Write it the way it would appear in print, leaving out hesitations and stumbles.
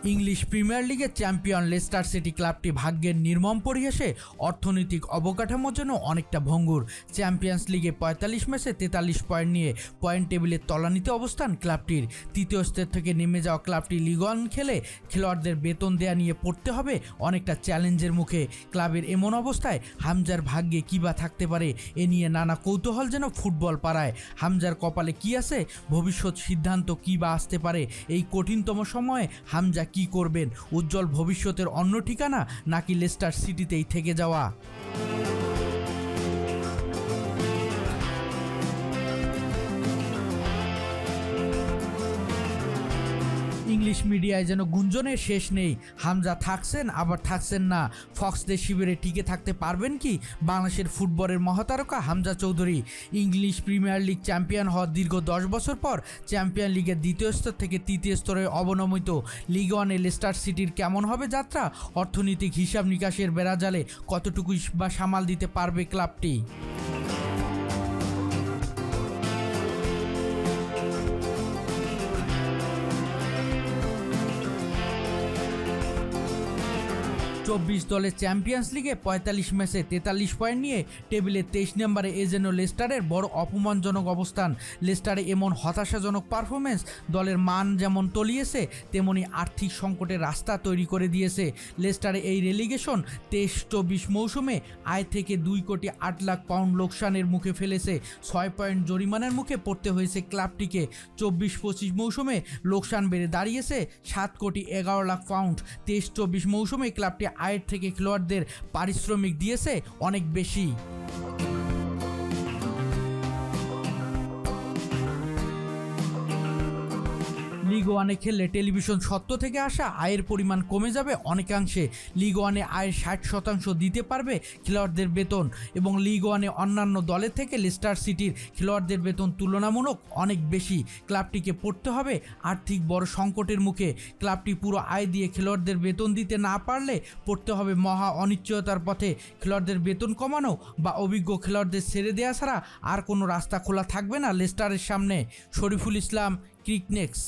English premier লিগের champion Leicester city ক্লাবটি ভাগ্যের নির্মম পরিহাসে অর্থনৈতিক অবকাঠামোর জন্য অনেকটা ভঙ্গুর। চ্যাম্পিয়ন্স লিগে ৪৫ ম্যাচে ৪৩ পয়েন্ট নিয়ে পয়েন্ট টেবিলের তলানিতে অবস্থান ক্লাবটির। তৃতীয় স্তর থেকে নেমে যাওয়া ক্লাবটি লিগ ওয়ান খেলে খেলোয়াড়দের বেতন দেয়া নিয়ে পড়তে হবে অনেকটা চ্যালেঞ্জের মুখে। ক্লাবের এমন অবস্থায় হামজার ভাগ্যে কী বা থাকতে পারে, এ নিয়ে নানা কৌতূহল যেন ফুটবল পাড়ায়। হামজার কপালে কি আছে, ভবিষ্যৎ সিদ্ধান্ত কী বা আসতে পারে, এই কঠিনতম সময়ে হামজা কি করবেন? উজ্জ্বল ভবিষ্যতের অন্য ঠিকানা নাকি লেস্টার সিটিতেই থেকে যাওয়া? ইংলিশ মিডিয়ায় যেন গুঞ্জনের শেষ নেই। হামজা থাকছেন আবার থাকছেন না। ফক্সদের শিবিরে টিকে থাকতে পারবেন কি বাংলাদেশের ফুটবলের মহাতারকা Hamza Chowdhury? English Premier League champion হওয়ার দীর্ঘ 10 বছর পর চ্যাম্পিয়ন লিগের দ্বিতীয় স্তর থেকে তৃতীয় স্তরে অবনমিত লিগ ওয়ানে লেস্টার সিটির কেমন হবে যাত্রা? অর্থনৈতিক হিসাব নিকাশের বেড়াজালে কতটুকু বা সামাল দিতে পারবে ক্লাবটি? চব্বিশ দলের চ্যাম্পিয়ন্স লিগে ৪৫ ম্যাচে ৪৩ পয়েন্ট নিয়ে টেবিলে ২৩ নম্বরে এ যেন লেস্টারের বড় অপমানজনক অবস্থান। লেস্টারে এমন হতাশাজনক পারফরমেন্স দলের মান যেমন তলিয়েছে, তেমনি আর্থিক সংকটের রাস্তা তৈরি করে দিয়েছে। লেস্টারে এই রেলিগেশন ২৩-২৪ মৌসুমে আয় থেকে ২ কোটি ৮ লাখ পাউন্ড লোকসানের মুখে ফেলেছে। ৬ পয়েন্ট জরিমানার মুখে পড়তে হয়েছে ক্লাবটিকে। ২৪-২৫ মৌসুমে লোকসান বেড়ে দাঁড়িয়েছে ৭ কোটি ১১ লাখ পাউন্ড। ২৩-২৪ মৌসুমে ক্লাবটি আয়ের থেকে খেলোয়াড়দের পারিশ্রমিক দিয়েছে অনেক বেশি। লিগ ওয়ানে খেললে টেলিভিশন সত্ত্ব থেকে আসা আয়ের পরিমাণ কমে যাবে অনেকাংশে। লিগ ওয়ানে আয়ের ৬০% দিতে পারবে খেলোয়াড়দের বেতন, এবং লিগ ওয়ানে অন্যান্য দলের থেকে লেস্টার সিটির খেলোয়াড়দের বেতন তুলনামূলক অনেক বেশি। ক্লাবটিকে পড়তে হবে আর্থিক বড় সংকটের মুখে। ক্লাবটি পুরো আয় দিয়ে খেলোয়াড়দের বেতন দিতে না পারলে পড়তে হবে মহা অনিশ্চয়তার পথে। খেলোয়াড়দের বেতন কমানো বা অভিজ্ঞ খেলোয়াড়দের ছেড়ে দেওয়া ছাড়া আর কোনো রাস্তা খোলা থাকবে না লেস্টারের সামনে। শরীফুল ইসলাম, ক্রিকনেক্স।